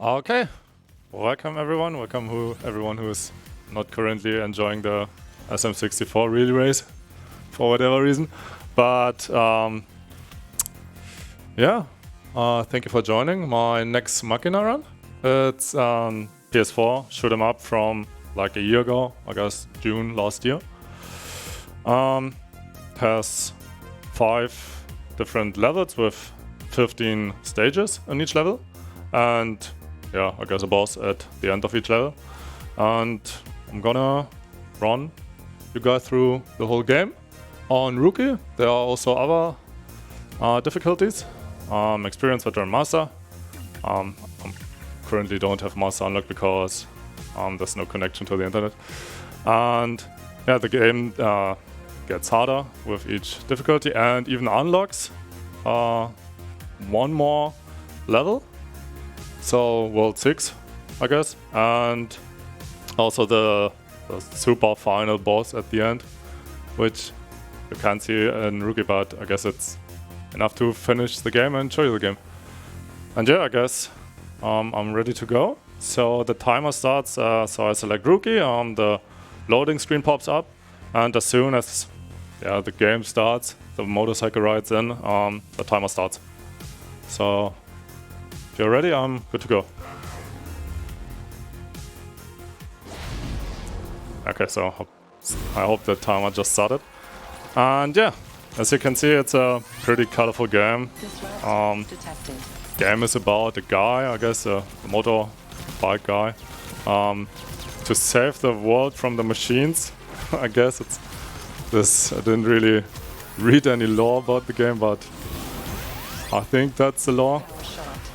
Okay, welcome everyone. Welcome everyone who is not currently enjoying the SM64 relay race for whatever reason. But yeah, thank you for joining my Nex Machina run. It's PS4 shoot 'em up from like a year ago, I guess June last year. Has 5 different levels with 15 stages in each level, and yeah, I guess a boss at the end of each level. And I'm gonna run you guys through the whole game. On Rookie, there are also other difficulties. Experience, Veteran, Master. I currently don't have Master unlocked because there's no connection to the internet. And yeah, the game gets harder with each difficulty and even unlocks one more level. So World 6, I guess. And also the super final boss at the end, which you can't see in Rookie, but I guess it's enough to finish the game and show you the game. And yeah, I guess I'm ready to go. So the timer starts, so I select Rookie, the loading screen pops up, and as soon as the game starts, the motorcycle rides in, the timer starts. So if you're ready, I'm good to go. Okay, so I hope the timer just started. And yeah, as you can see, it's a pretty colorful game. Game is about a guy, I guess, a motorbike guy, to save the world from the machines. I guess it's this. I didn't really read any lore about the game, but I think that's the lore.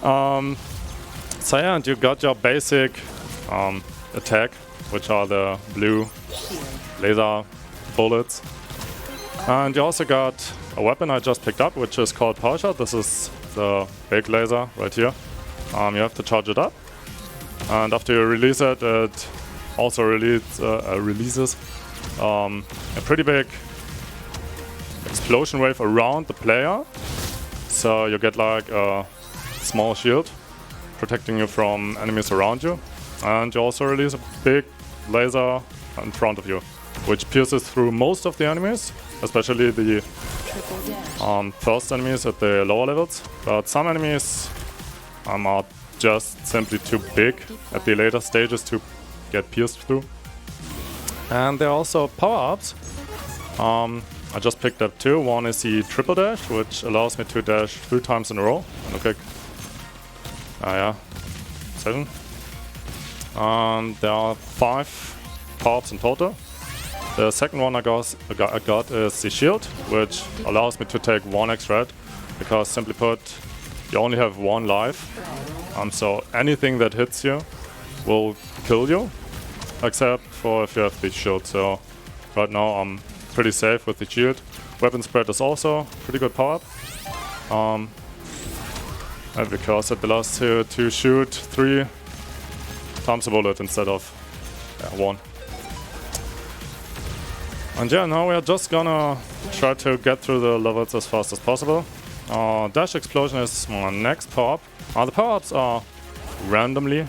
So yeah, and you got your basic attack, which are the blue laser bullets. And you also got a weapon I just picked up, which is called Power Shot. This is the big laser right here. You have to charge it up. And after you release it, it also releases a pretty big explosion wave around the player. So you get like a small shield protecting you from enemies around you. And you also release a big laser in front of you, which pierces through most of the enemies, especially the first enemies at the lower levels. But some enemies are just simply too big at the later stages to get pierced through. And there are also power-ups. I just picked up 2. One is the triple dash, which allows me to dash 3 times in a row. Okay. 7. There are 5 power-ups in total. The second one I got is the shield, which allows me to take 1 extra hit, because simply put, you only have 1 life. So anything that hits you will kill you, except for if you have the shield. So right now I'm pretty safe with the shield. Weapon spread is also pretty good power-up. And because it allows you to shoot 3 times a bullet instead of 1. And yeah, now we are just gonna try to get through the levels as fast as possible. Dash Explosion is my next power-up. The power-ups are randomly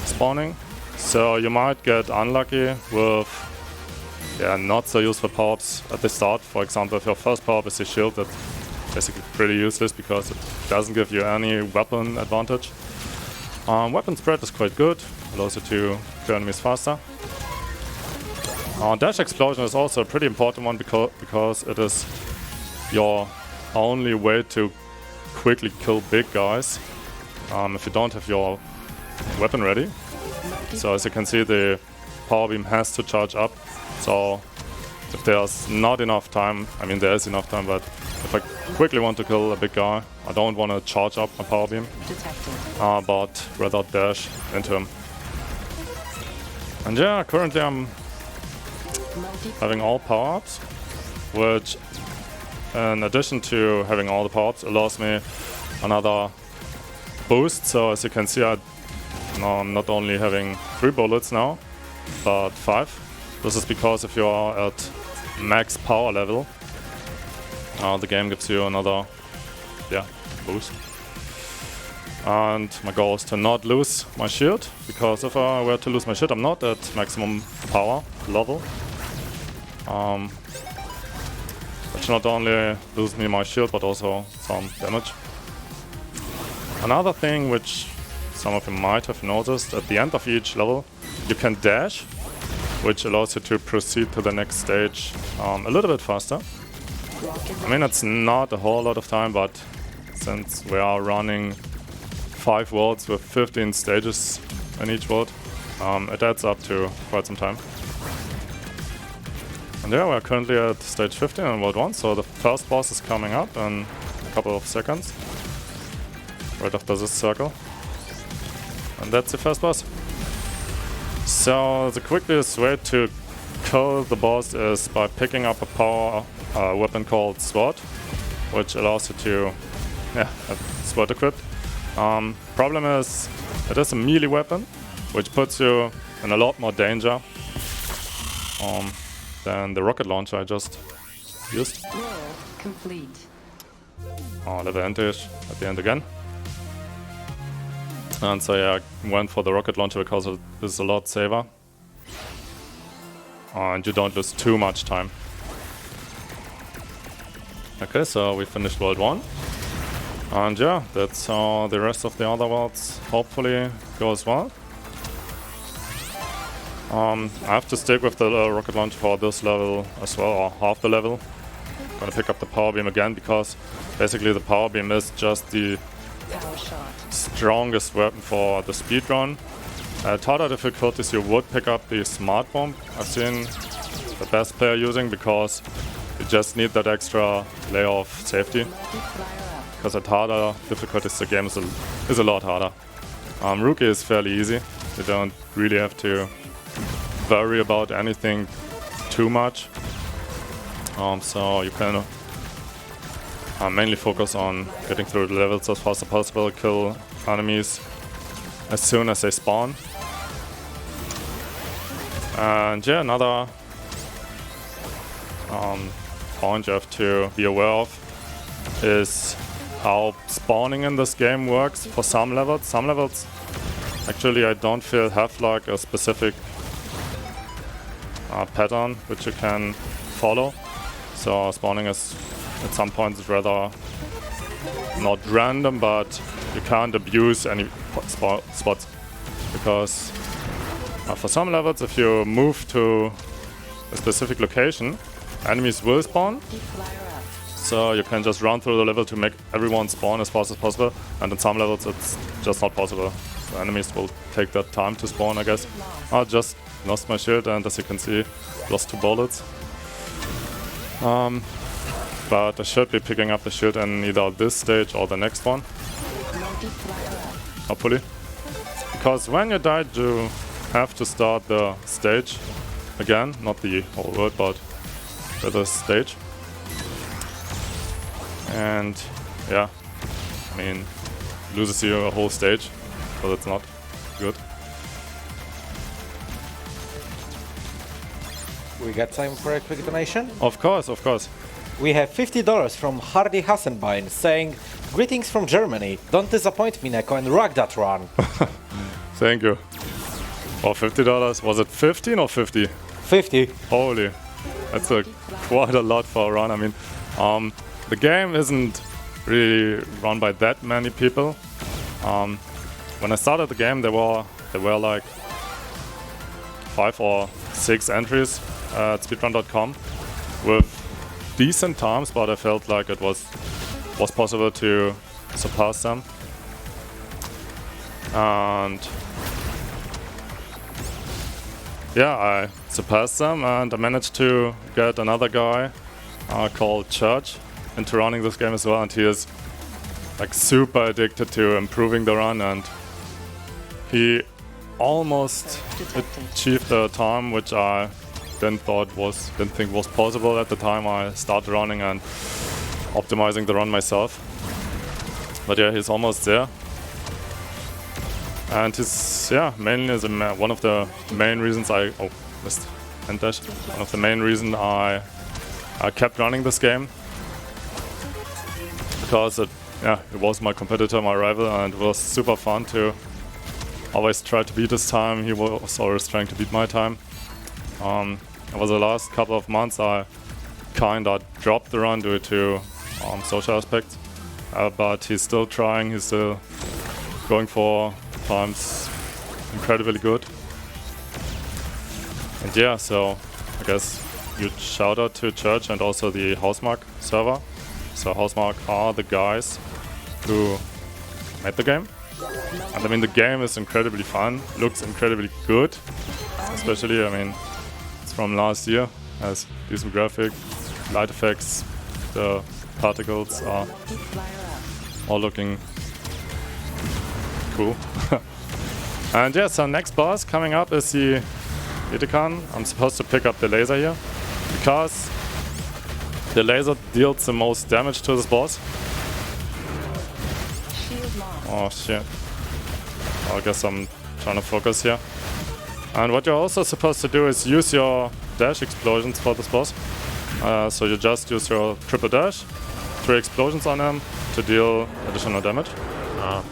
spawning, so you might get unlucky with not so useful power-ups at the start. For example, if your first power-up is the shield, that's basically pretty useless because it doesn't give you any weapon advantage. Weapon spread is quite good, allows you to kill enemies faster. Dash Explosion is also a pretty important one because it is your only way to quickly kill big guys if you don't have your weapon ready. So as you can see, the power beam has to charge up. So if there's not enough time, I mean there is enough time, but if I quickly want to kill a big guy, I don't want to charge up my power beam, but rather dash into him. And yeah, currently I'm having all power-ups, which in addition to having all the power-ups allows me another boost. So as you can see, I'm not only having 3 bullets now, but 5. This is because if you are at max power level, the game gives you another boost. And my goal is to not lose my shield, because if I were to lose my shield, I'm not at maximum power level. Which not only loses me my shield, but also some damage. Another thing which some of you might have noticed, at the end of each level you can dash, which allows you to proceed to the next stage a little bit faster. I mean, it's not a whole lot of time, but since we are running 5 worlds with 15 stages in each world, it adds up to quite some time. And yeah, we're currently at stage 15 in World 1, so the first boss is coming up in a couple of seconds. Right after this circle. And that's the first boss. So the quickest way to kill the boss is by picking up a power weapon called Sword, which allows you to have Sword equipped. Problem is, it is a melee weapon, which puts you in a lot more danger than the rocket launcher I just used. Complete. Level advantage at the end again. And so yeah, I went for the rocket launcher because it is a lot safer. And you don't lose too much time. Okay, so we finished World 1. And yeah, that's how the rest of the other worlds hopefully go as well. I have to stick with the rocket launcher for this level as well, or half the level. I'm gonna pick up the power beam again, because basically the power beam is just the strongest weapon for the speedrun. At harder difficulties you would pick up the smart bomb. I've seen the best player using, because you just need that extra layer of safety. Because at harder difficulties the game is a lot harder. Rookie is fairly easy. You don't really have to worry about anything too much. So you can mainly focus on getting through the levels as fast as possible, kill enemies as soon as they spawn. And yeah, another point you have to be aware of is how spawning in this game works for some levels. Some levels actually I don't feel have like a specific pattern which you can follow. So spawning is at some points rather not random, but you can't abuse any spots, because for some levels if you move to a specific location, enemies will spawn. So you can just run through the level to make everyone spawn as fast as possible, and in some levels it's just not possible. So enemies will take that time to spawn, I guess. I just lost my shield, and as you can see, lost 2 bullets. But I should be picking up the shield in either this stage or the next one. Hopefully. Because when you die, you have to start the stage again. Not the whole world, but the stage. And yeah, I mean, loses you a whole stage, so that's not good. We got time for a quick donation? Of course, of course. We have $50 from Hardy Hassenbein saying, "Greetings from Germany. Don't disappoint me, Neko, and rock that run." Thank you. For $50, was it 15 or 50? 50. Holy, that's quite a lot for a run. I mean, the game isn't really run by that many people. When I started the game, there were like 5 or 6 entries at speedrun.com with decent times, but I felt like it was possible to surpass them. And yeah, I surpassed them, and I managed to get another guy called Church into running this game as well, and he is like super addicted to improving the run, and he almost achieved a time which I didn't think was possible at the time I started running and optimizing the run myself. But yeah, he's almost there. And he's mainly is one of the main reasons one of the main reasons I kept running this game, because it yeah, it was my competitor, my rival, and it was super fun to always try to beat his time. He was always trying to beat my time. Over the last couple of months, I kinda dropped the run due to social aspects, but he's still trying. He's still going for times incredibly good. And yeah, so I guess huge shout out to Church and also the Housemark server. So Housemark are the guys who made the game. And I mean, the game is incredibly fun, looks incredibly good. Especially, I mean, it's from last year, has decent graphic, light effects, the particles are all looking cool. And yeah, so next boss coming up is the Itikan. I'm supposed to pick up the laser here, because the laser deals the most damage to this boss. Oh shit. I guess I'm trying to focus here. And what you're also supposed to do is use your dash explosions for this boss. So you just use your triple dash, 3 explosions on him to deal additional damage.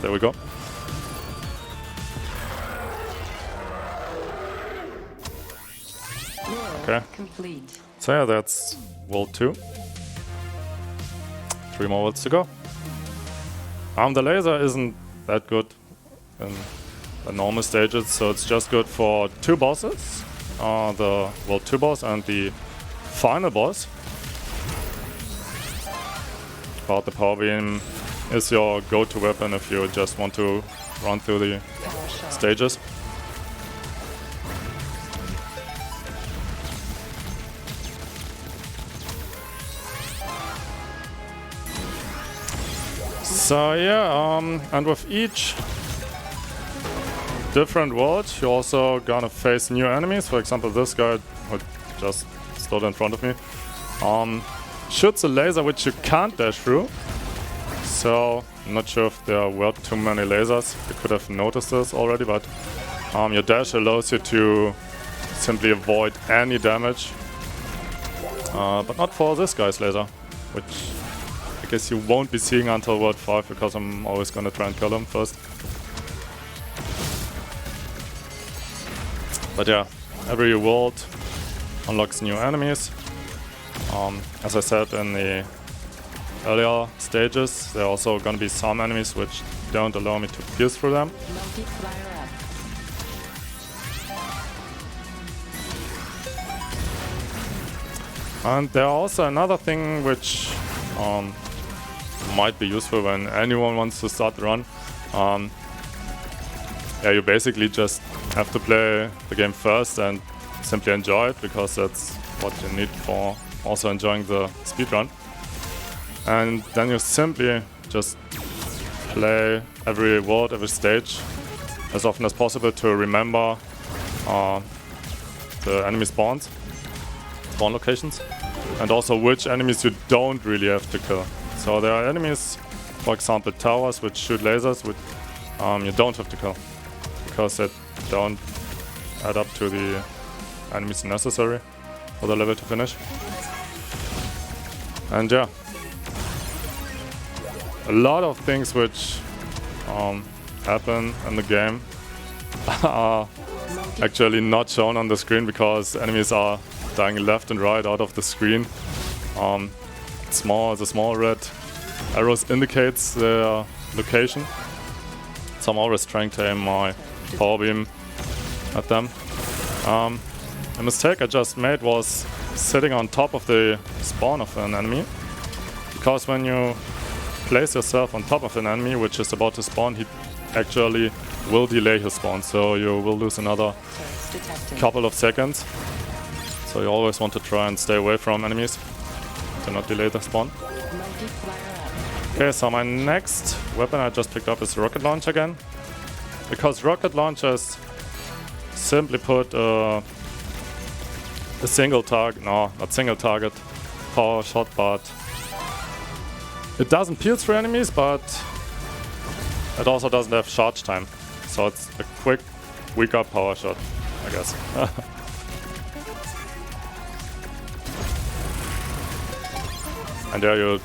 There we go. Okay. Complete. So yeah, that's world 2. 3 more worlds to go. The laser isn't that good in the normal stages, so it's just good for 2 bosses. The world 2 boss and the final boss. But the power beam is your go-to weapon if you just want to run through the stages. So yeah, and with each different world, you're also gonna face new enemies. For example, this guy who just stood in front of me shoots a laser which you can't dash through. So I'm not sure if there were too many lasers. You could have noticed this already, but your dash allows you to simply avoid any damage. But not for this guy's laser, which I guess you won't be seeing until World 5, because I'm always gonna try and kill him first. But yeah, every world unlocks new enemies. As I said in the earlier stages, there are also gonna be some enemies which don't allow me to pierce through them. And there are also another thing which might be useful when anyone wants to start the run. Yeah, you basically just have to play the game first and simply enjoy it, because that's what you need for also enjoying the speedrun. And then you simply just play every world, every stage as often as possible to remember the enemy spawn locations, and also which enemies you don't really have to kill. So there are enemies, for example towers, which shoot lasers, which you don't have to kill, because they don't add up to the enemies necessary for the level to finish. And yeah, a lot of things which happen in the game are actually not shown on the screen, because enemies are dying left and right out of the screen. The small red arrows indicates their location, so I'm always trying to aim my power beam at them. A mistake I just made was sitting on top of the spawn of an enemy, because when you place yourself on top of an enemy which is about to spawn, he actually will delay his spawn, so you will lose another couple of seconds. So you always want to try and stay away from enemies to not delay the spawn. Okay, so my next weapon I just picked up is rocket launch again, because rocket launchers simply put a single target, no, not single target, power shot, but it doesn't pierce through enemies, but it also doesn't have charge time. So it's a quick, weaker power shot, I guess. And there you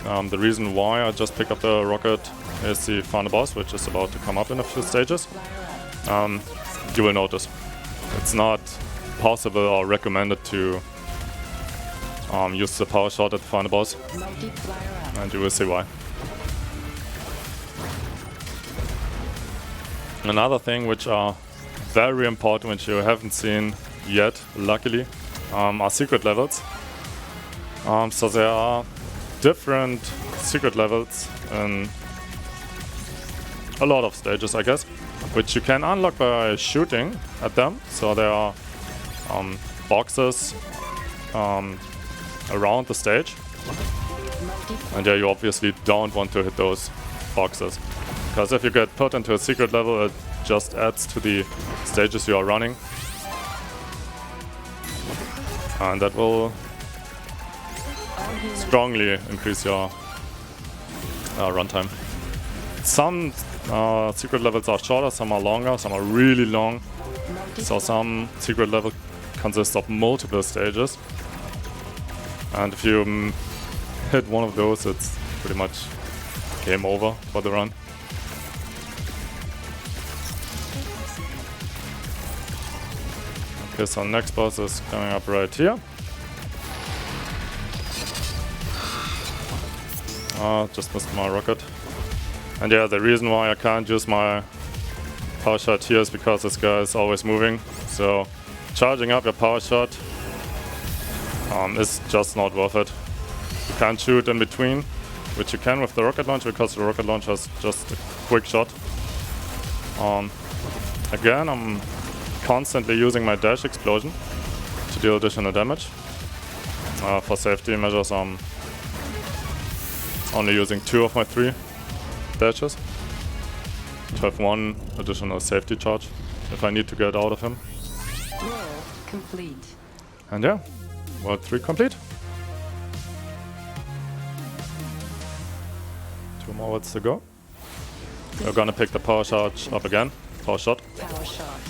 The reason why I just picked up the rocket is the final boss, which is about to come up in a few stages. You will notice it's not possible or recommended to use the power shot at the final boss, and you will see why. Another thing which are very important, which you haven't seen yet, luckily, are secret levels. So there are different secret levels in a lot of stages, I guess, which you can unlock by shooting at them. So there are boxes around the stage, and yeah, you obviously don't want to hit those boxes, because if you get put into a secret level, it just adds to the stages you are running, and that will strongly increase your runtime. Some secret levels are shorter, some are longer, some are really long. So some secret level consists of multiple stages, and if you hit one of those, it's pretty much game over for the run. Okay, so next boss is coming up right here. Just missed my rocket. And yeah, the reason why I can't use my power shot here is because this guy is always moving. So charging up your power shot is just not worth it. You can't shoot in between, which you can with the rocket launcher, because the rocket launcher is just a quick shot. Again, I'm constantly using my dash explosion to deal additional damage. For safety measures, I'm only using 2 of my 3 dashes to have 1 additional safety charge if I need to get out of him. World complete. And yeah, World 3 complete. 2 more worlds to go. We're gonna pick the power charge up again. Power shot. Power shot.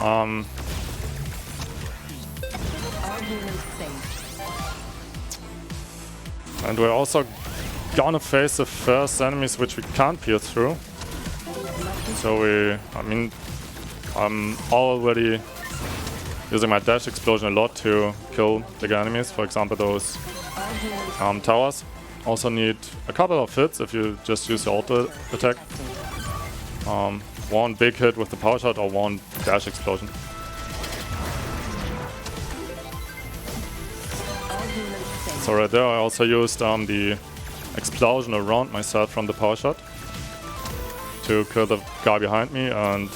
All humans safe. And we're also gonna face the first enemies which we can't pierce through. So I'm already using my dash explosion a lot to kill bigger enemies. For example, those towers also need a couple of hits if you just use the auto attack. 1 big hit with the power shot or 1 dash explosion. So right there I also used the explosion around myself from the power shot to kill the guy behind me, and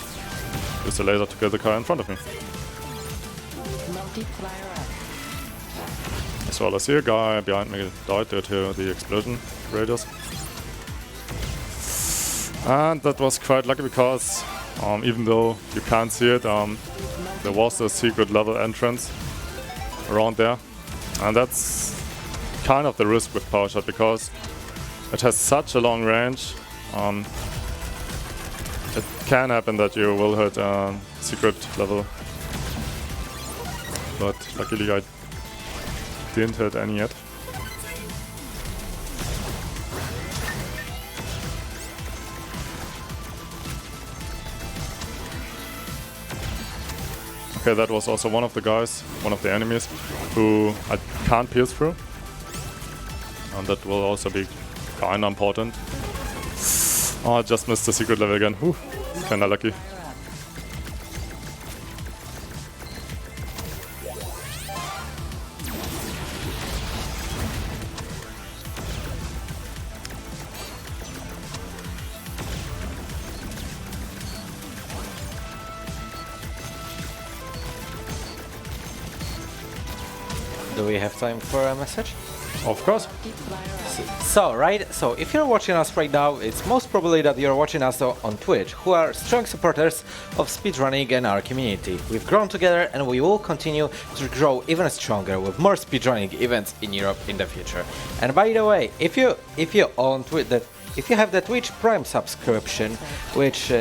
use the laser to kill the guy in front of me. As well as here, guy behind me died due to the explosion radius. And that was quite lucky, because even though you can't see it, there was a secret level entrance around there. And that's kind of the risk with power shot, because it has such a long range. It can happen that you will hit a secret level, but luckily I didn't hit any yet. Okay, that was also one of the guys, one of the enemies, who I can't pierce through. And that will also be kinda important. Oh, I just missed the secret level again. Whew, kinda lucky. Do we have time for a message? Of course. So if you're watching us right now, it's most probably that you're watching us on Twitch, who are strong supporters of speedrunning and our community. We've grown together, and we will continue to grow even stronger with more speedrunning events in Europe in the future. And by the way, if you own if you have the Twitch Prime subscription, which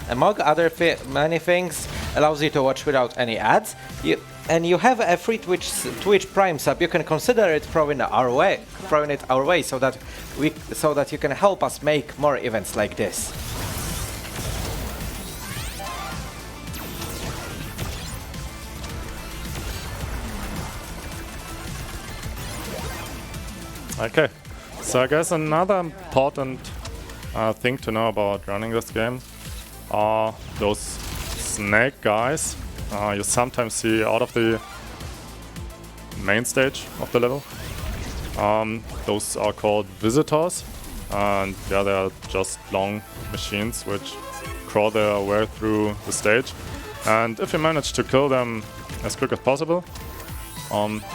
among other many things allows you to watch without any ads, and you have a free Twitch Prime sub, you can consider it throwing it our way, so that you can help us make more events like this. Okay, so I guess another important thing to know about running this game are those snake guys you sometimes see out of the main stage of the level. Those are called visitors, and yeah, they are just long machines which crawl their way through the stage. And if you manage to kill them as quick as possible,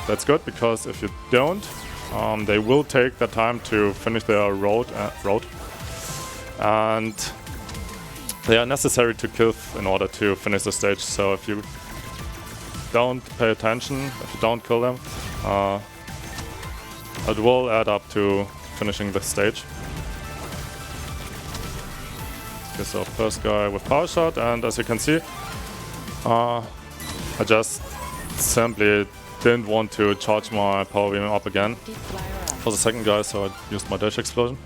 that's good, because if you don't, they will take the time to finish their road, and they are necessary to kill in order to finish the stage. So if you don't pay attention, if you don't kill them, it will add up to finishing the stage. Okay, so first guy with power shot, and as you can see, I just simply didn't want to charge my power beam up again for the second guy, so I used my dash explosion.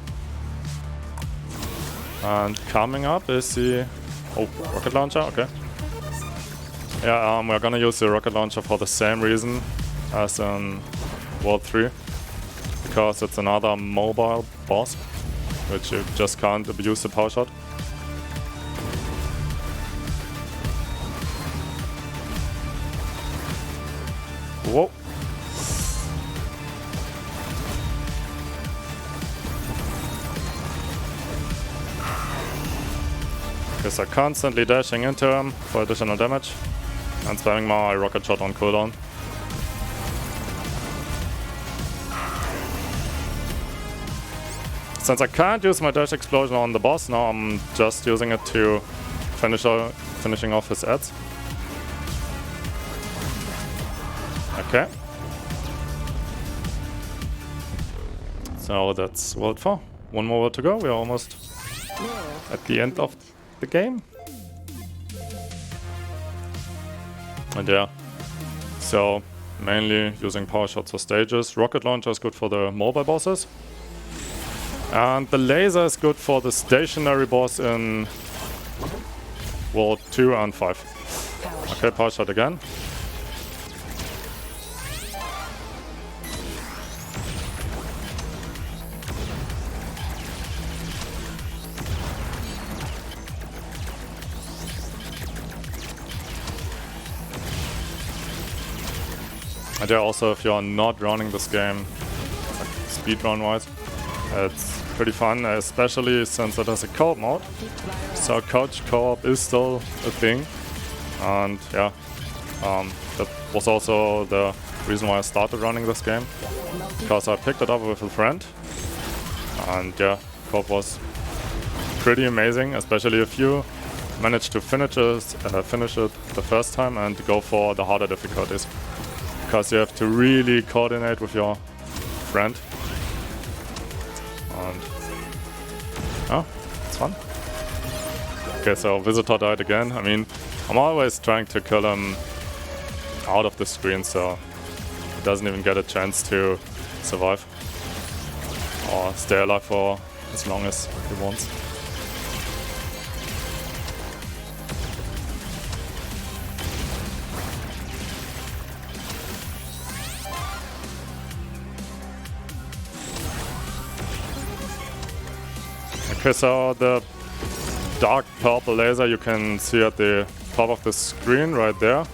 And coming up is the rocket launcher. Okay. Yeah, we're gonna use the rocket launcher for the same reason as in World 3, because it's another mobile boss, which you just can't abuse the power shot. Whoa. Okay, so constantly dashing into him for additional damage and spamming my rocket shot on cooldown. Since I can't use my dash explosion on the boss, now I'm just using it to finishing off his ads. Okay. So that's World 4. One more world to go. We're almost at the end of the game. And yeah, so mainly using power shots for stages. Rocket launcher is good for the mobile bosses. And the laser is good for the stationary boss in World 2 and 5. Okay, power shot again. And yeah, also if you're not running this game like speedrun wise, it's pretty fun, especially since it has a co-op mode. So couch co-op is still a thing, and yeah, that was also the reason why I started running this game, because I picked it up with a friend, and yeah, co-op was pretty amazing, especially if you manage to finish it the first time and go for the harder difficulties, because you have to really coordinate with your friend. And oh, it's fun. Okay, so Visitor died again. I mean, I'm always trying to kill him out of the screen, so he doesn't even get a chance to survive or stay alive for as long as he wants. Okay, so the dark purple laser you can see at the top of the screen right there.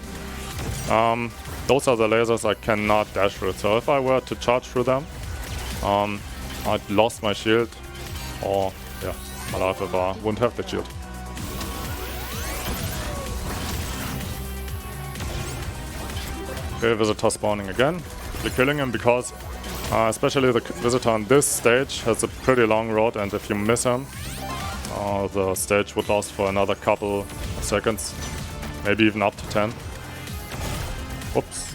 Those are the lasers I cannot dash through. So if I were to charge through them, I'd lost my shield, or yeah, my life if I wouldn't have the shield. Okay, Visitor spawning again. Quickly killing him, because especially the Visitor on this stage has a pretty long road, and if you miss him, the stage would last for another couple of seconds, maybe even up to 10. Whoops.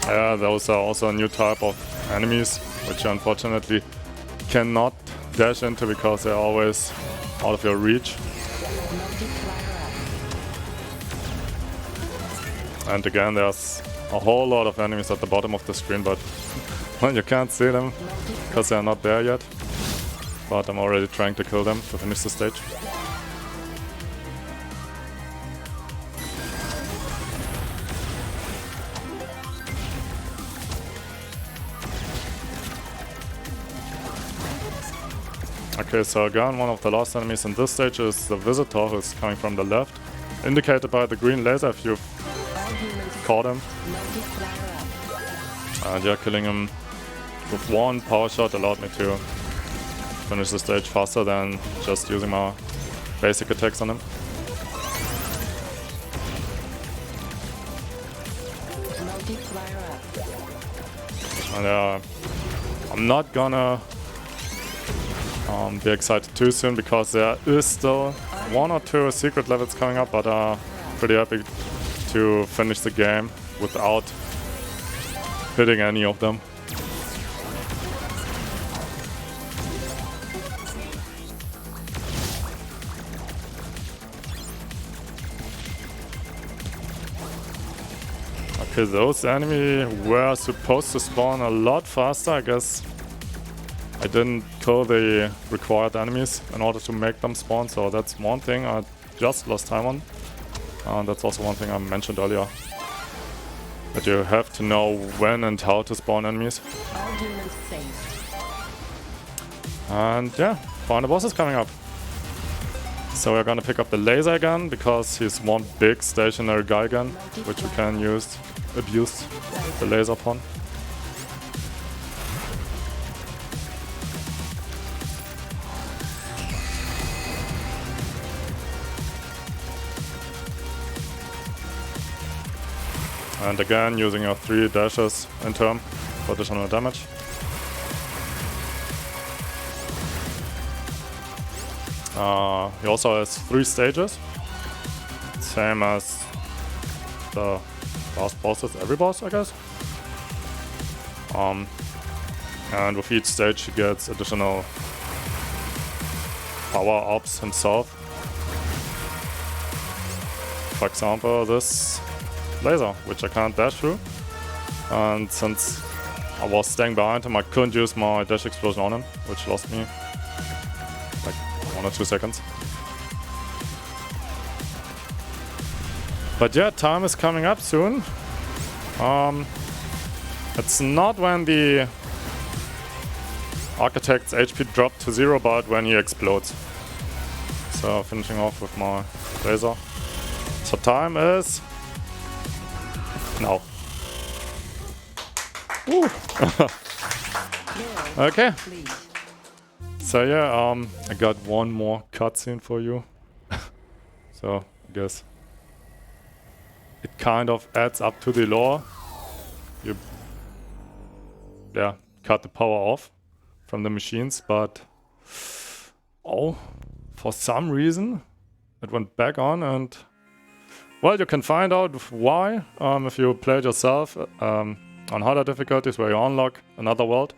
Yeah, those are also a new type of enemies, which you unfortunately cannot dash into because they're always out of your reach. And again, there's a whole lot of enemies at the bottom of the screen, but well, you can't see them because they're not there yet. But I'm already trying to kill them to finish the stage. Okay, so again, one of the last enemies in this stage is the Visitor, who's coming from the left, indicated by the green laser if you've caught him. And yeah, killing him with one power shot allowed me to finish the stage faster than just using my basic attacks on him. And I'm not gonna be excited too soon because there is still 1 or 2 secret levels coming up, but pretty happy to finish the game without hitting any of them. Okay, those enemies were supposed to spawn a lot faster. I guess I didn't kill the required enemies in order to make them spawn, so that's one thing I just lost time on. And that's also one thing I mentioned earlier, that you have to know when and how to spawn enemies. And yeah, final boss is coming up. So we're gonna pick up the laser again, because he's one big stationary guy again, which we can abuse the laser upon. And again, using your 3 dashes in turn for additional damage. He also has 3 stages, same as the last bosses, every boss, I guess. And with each stage he gets additional power-ups himself. For example, this laser, which I can't dash through. And since I was staying behind him, I couldn't use my dash explosion on him, which lost me like 1 or 2 seconds. But yeah, time is coming up soon. It's not when the Architect's HP dropped to 0, but when he explodes. So finishing off with my laser. So time is now. Okay. So yeah, I got one more cutscene for you. So I guess it kind of adds up to the lore. You cut the power off from the machines, but for some reason it went back on, and well, you can find out why if you play it yourself on harder difficulties where you unlock another world.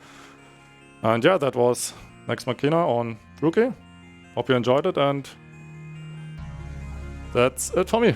And yeah, that was Nex Machina on Rookie. Hope you enjoyed it, and that's it for me.